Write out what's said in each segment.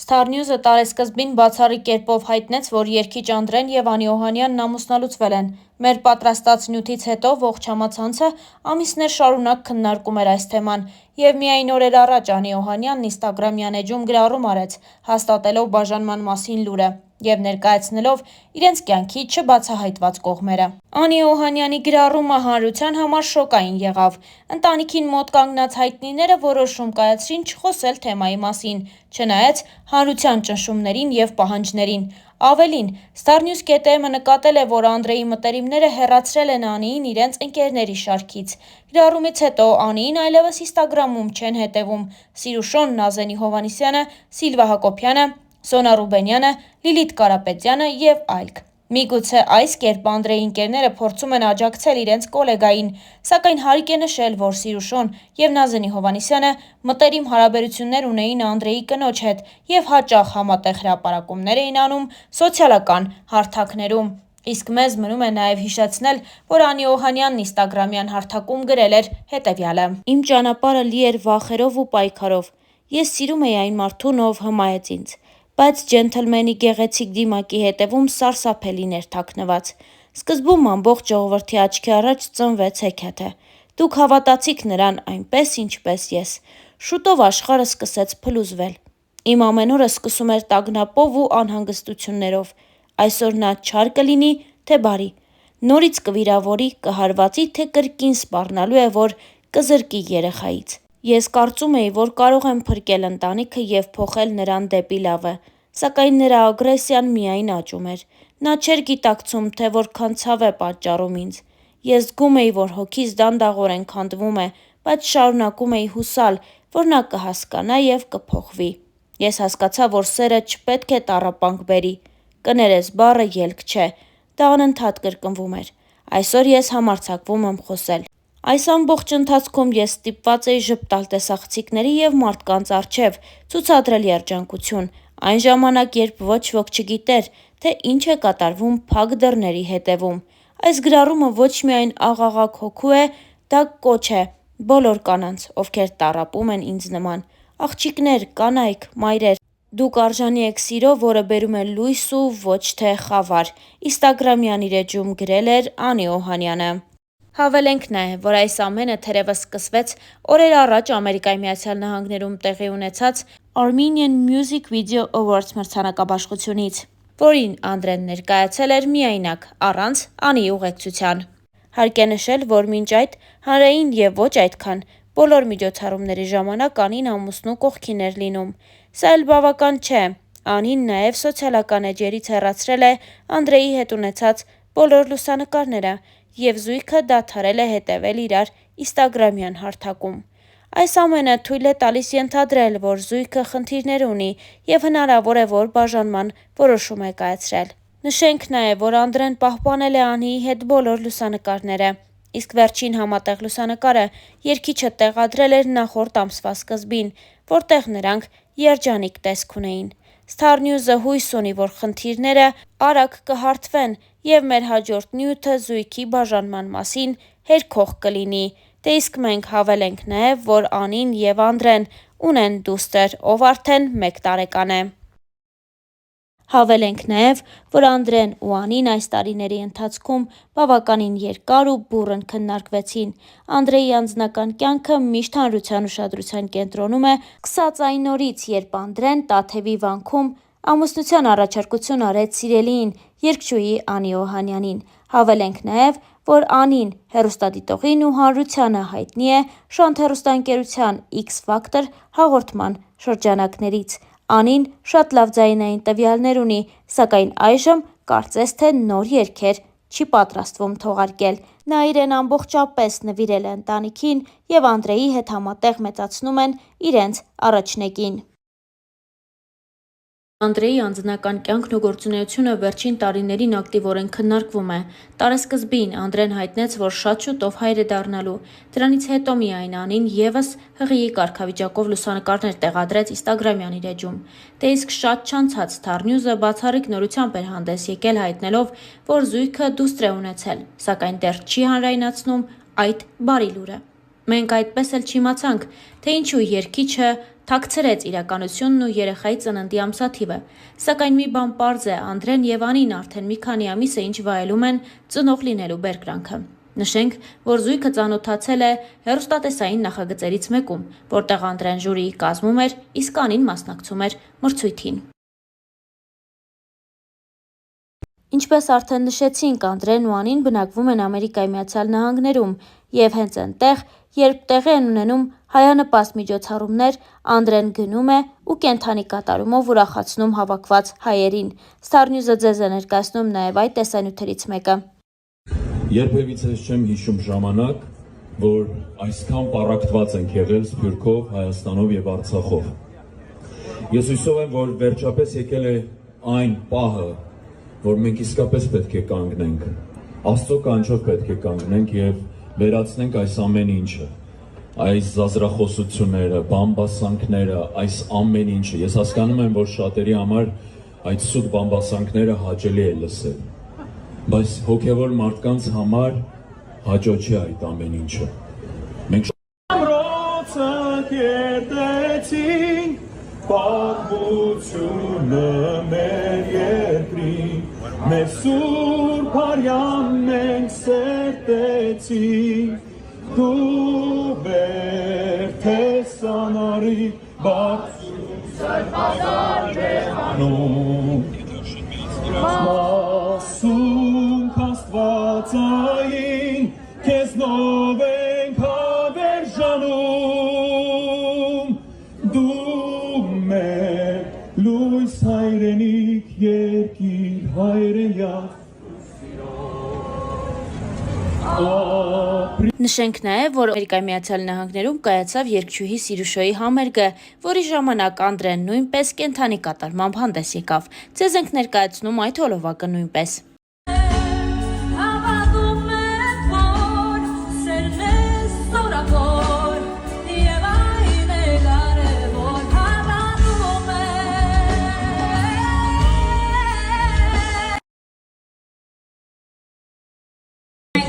Star News-ը տարեսկզբին բացառիկ կերպով հայտնեց, որ երգիչ Անդրեն եւ Անի Օհանյանն ամուսնալուծվել են։ Մեր պատրաստած նյութից հետո ողջ համացանցը ամիսներ շարունակ քննարկում էր այս թեման, եւ միայն օրեր առաջ Անի Օհանյանն Instagram-յան էջում գրառում արեց, հաստատելով բաժանման մասին լուրը եւ ներկայացնելով իրենց կյանքի չբացահայտված կողմերը։ Անի Օհանյանի գրառումը հանրության համար շոկային եղավ։ Ընտանիքին մոտ կանգնած հայտնիները որոշում կայացրին չխոսել թեմայի մասին, չնայած հանրության ճնշումներին եւ պահանջներին։ Ավելին, Star News.am-ը նկատել է, որ Անդրեի մտերիմները հեռացրել են Անիին իրենց ընկերների շարքից։ Գրառումից հետո Անիին այլևս Instagram-ում չեն հետևում Սիրուշոն Նազենի Հովհաննիսյանը, Սիլվա Հակոբյանը, Սոնա Ռուբենյանը, Լիլիթ Կարապետյանը եւ այլք։ Միգուցե այս կերպ Անդրեի ընկերները փորձում են աջակցել իրենց գոլեգային, սակայն հարկ է նշել, որ Սիրուշոն եւ Նազենի Հովհաննիսյանը մտերիմ հարաբերություններ ունեին Անդրեի կնոջ հետ եւ հաճախ համատեղ հրապարակումներ էին անում սոցիալական հարթակներում։ Իսկ մեզ մնում է նաեւ հիշեցնել, որ Անի Օհանյանն Instagram-յան հարթակում գրել էր հետեւյալը. Իմ ճանապարհը լի էր վախերով ու պայքարով։ Ես սիրում էի այն մարդուն, ով հմայեց ինձ, բայց ջենթլմենի գեղեցիկ դիմակի հետևում սարսափելին էր թաքնված։ Սկզբում ամբողջ ժողովրդի աչքի առաջ ծնվեց հեքիաթը։ Դուք հավատացիք նրան այնպես, ինչպես ես։ Շուտով աշխարհը սկսեց փլուզվել։ Իմ ամեն օրը սկսում էր տագնապով ու անհանգստություններով։ Այսօր նա չար կլինի, թե բարի։ Նորից կվիրավորի, կհարվածի, թե կրկին սպառնալու է, որ կզրկի երեխայից։ Ես կարծում էի, որ կարող եմ փրկել ընտանիքը եւ փոխել նրան դեպի լավը, սակայն նրա ագրեսիան միայն աճում էր։ Նա չէր գիտակցում, թե որքան ցավ է պատճառում ինձ։ Ես զգում էի, որ հոգիս դանդաղորեն քանդվում է, բայց շարունակում էի հուսալ, որ նա կհասկանա եւ կփոխվի։ Ես հասկացա, որ սերը չպետք է տառապանք բերի։ Կներես բառը ելք չէ, դա անընդհատ կրկնվում էր։ Այսօր ես համարձակվում եմ խոսել։ Այս ամբողջ ընթացքում ես ստիպված էի ժպտալ տեսախցիկների եւ մարդկանց առջեւ, ցուցադրել երջանկություն, այն ժամանակ, երբ ոչ ոք չգիտեր, թե ինչ է կատարվում փակ դռների հետևում։ Այս գրառումը ոչ միայն աղաղակ հոգու է, դա կոչ է բոլոր կանանց, ովքեր տառապում են ինձ նման։ Աղջիկներ, կանայք, մայրեր, դուք արժանի եք սիրո, որը բերում է լույս ու ոչ թե խավար։ Instagram-յան իր էջում գրել էր Անի Օհանյանը։ Հավելենք նաև, որ այս ամենը թերևս սկսվեց օրեր առաջ Ամերիկայի Միացյալ Նահանգներում տեղի ունեցած Armenian Music Video Awards մրցանակաբաշխությունից, որին Անդրեն ներկայացել էր միայնակ, առանց Անիի ուղեկցության։ Հարկ է նշել, որ մինչ այդ հանրային եւ ոչ այդքան բոլոր միջոցառումների ժամանակ Անին ամուսնու կողքին էր լինում։ Սա էլ բավական չէ։ Անին նաև սոցիալական էջերից հեռացրել է Անդրեի հետ ունեցած բոլոր լուսանկարները եւ զույգը դադարել է հետևել իրար Instagram-յան հարթակում։ Այս ամենը թույլ է տալիս ենթադրել, որ զույգը խնդիրներ ունի եւ հնարավոր է, որ բաժանման որոշում է կայացրել։ Նշենք նաեւ, որ Անդրեն պահպանել է Անիի հետ բոլոր լուսանկարները, իսկ վերջին համատեղ լուսանկարը երգիչը տեղադրել էր նախորդ ամսվա սկզբին, որտեղ նրանք երջանիկ տեսք ունեին։ Star News-ը հույս ունի, որ խնդիրները արագ կհարթվեն եւ մեր հաջորդ նյութը զույգի բաժանման մասին հերքող կլինի։ Դե իսկ մենք հավելենք նաեւ, որ Անին եւ Անդրեն ունեն դուստր, ով արդեն 1 տարեկան է։ Հավելենք նաև, որ Անդրեն ու Անին այս տարիների ընթացքում բավականին երկար ու բուռն քննարկվեցին։ Անդրեի անձնական կյանքը միշտ հանրության ուշադրության կենտրոնում է, սկսած այն օրից, երբ Անդրեն Տաթևի վանքում ամուսնության առաջարկություն արեց սիրելիին, երգչուհի Անի Օհանյանին։ Հավելենք նաև, որ Անին հեռուստադիտողին ու հանրությանը հայտնի է Շանթ հեռուստաընկերության X Factor հաղորդման շրջանակներից։ Անին շատ լավ ձայնային տվյալներ ունի, սակայն այժմ կարծես թե նոր երգեր չի պատրաստվում թողարկել։ Նա իրեն ամբողջապես նվիրել է ընտանիքին եւ Անդրեի հետ համատեղ մեծացնում են իրենց առաջնեկին։ Անդրեի անձնական կյանքն ու գործունեությունը վերջին տարիներին ակտիվորեն քննարկվում է։ Տարեսկզբին Անդրեն հայտնեց, որ շատ շուտով հայր է դառնալու։ Դրանից հետո միայն Անին եւս ՀՂԻ կարգավիճակով լուսանկարներ տեղադրեց Instagram-յան իր էջում։ Դե իսկ շատ չանցած Star News-ը բացառիկ նորությամբ էր հանդես եկել հայտնելով, որ զույգը դուստր է ունեցել, սակայն դեռ չի հանրայնացնում այդ բարի լուրը։ Մենք այդպես էլ չիմացանք, թե ինչու երգիչը թաքցրեց իրականությունն ու երեխայի ծննդի ամսաթիվը։ Սակայն մի բան պարզ է, Անդրեն եւ Անին արդեն մի քանի ամիս է ինչ վայելում են ծնող լինելու բերկրանքը։ Նշենք, որ զույգը ծանոթացել է հեռուստատեսային նախագծերից մեկում, որտեղ Անդրեն ժյուրիի կազմում էր, իսկ Անին մասնակցում էր մրցույթին։ Ինչպես արդեն նշեցինք, Անդրեն ու Անին բնակվում են Ամերիկայի Միացյալ Նահանգներում, եւ հենց այնտեղ, երբ տեղի են ունենում հայանպաստ միջոցառումներ, Անդրեն գնում է ու կենդանի կատարումով ուրախացնում հավաքված հայերին։ Star News-ը ձեզ է ներկայացնում նաեւ այդ տեսանյութերից մեկը։ Երբևիցե չեմ հիշում ժամանակ, որ այսքան պառակտված ենք եղել Սփյուռքով, Հայաստանով եւ Արցախով։ Ես հույսով եմ, որ վերջապես եկել է այն պահը, որ մենք իսկապես պետք է կանգնենք, Աստծո կանչով պետք է կանգնենք եւ վերացնենք այս ամեն ինչը, այս զազրախոսությունները, բամբասանքները, այս ամեն ինչը։ Ես հասկանում եմ, որ շատերի համար այդ սուտ բամբասանքները հաճելի է լսել, բայց հոգեվոր մարդկանց համար հաճո չէ այդ ամեն ինչը։ Մենք ամրոցը կերտեցինք, պատմությունը մեր երկրին, մեր սուրբ արյան մենք սերտեցինք, դու բերթես անարի բարձում սրբազար բեղանում, մասում կաստվածային, քեզնով ենք հավերժանում, դու մեր լույս հայրենիք երկիր հայրենյակ, Նշենք նաև, որ Ամերիկայի Միացյալ Նահանգներում կայացավ երգչուհի Սիրուշոյի համերգը, որի ժամանակ Անդրեն նույնպես կենդանի կատարմամբ հանդես եկավ։ Ձեզ ենք ներկայացնում այդ հոլովակը նույնպես։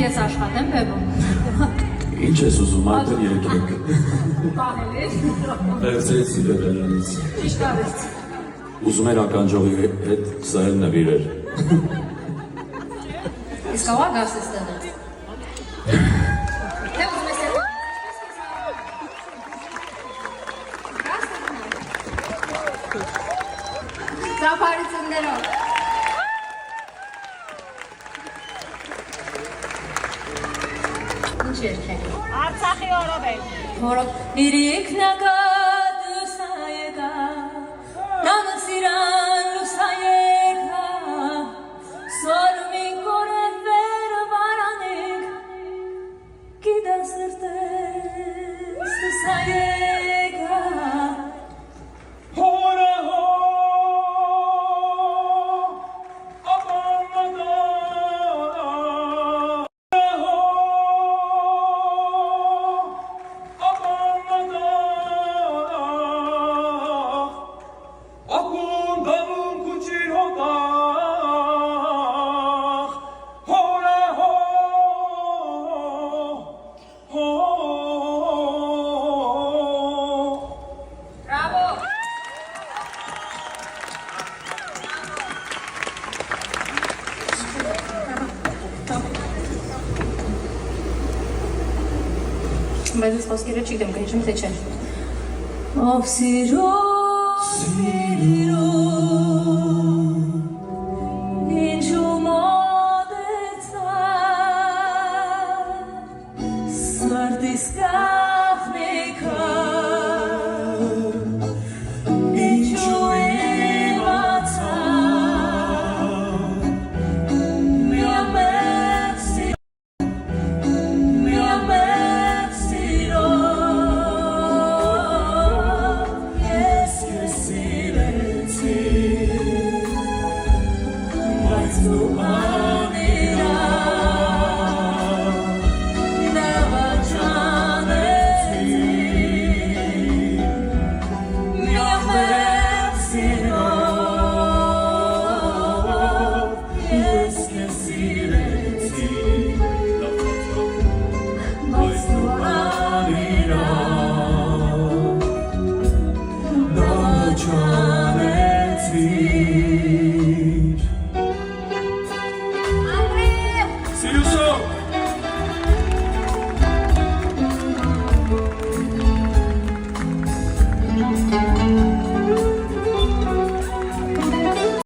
Ես աշխատեմ բևում։ Ինչ ես ուզում, արդեն երկեք։ Պահել ես։ Վերցրեցի բերելանից։ Ինչ կարեց։ Ուզում էր ականջողի հետ սայել նվիրել։ Իսկ աղա գաս ես տանը։ Թե ուզում ես էլ։ Ծափարություններով։ Ինչ երկեք։ Արցախի օրով է։ Որով իրիք նագատ լուսայեկա, նանը սիրան լուսայեկա, սորմին կորև վեր վարանիք, գիդա սրտես լուսայեկա, Բայց ես խոսքերը չգիտեմ, կհիշում թե չէ։ Ով սիրում, ինչու մոտեցար, սրտիս կախնիկա, ինչու իմացար, միամետ սիրո, ես քեզ սիրեցի, Ա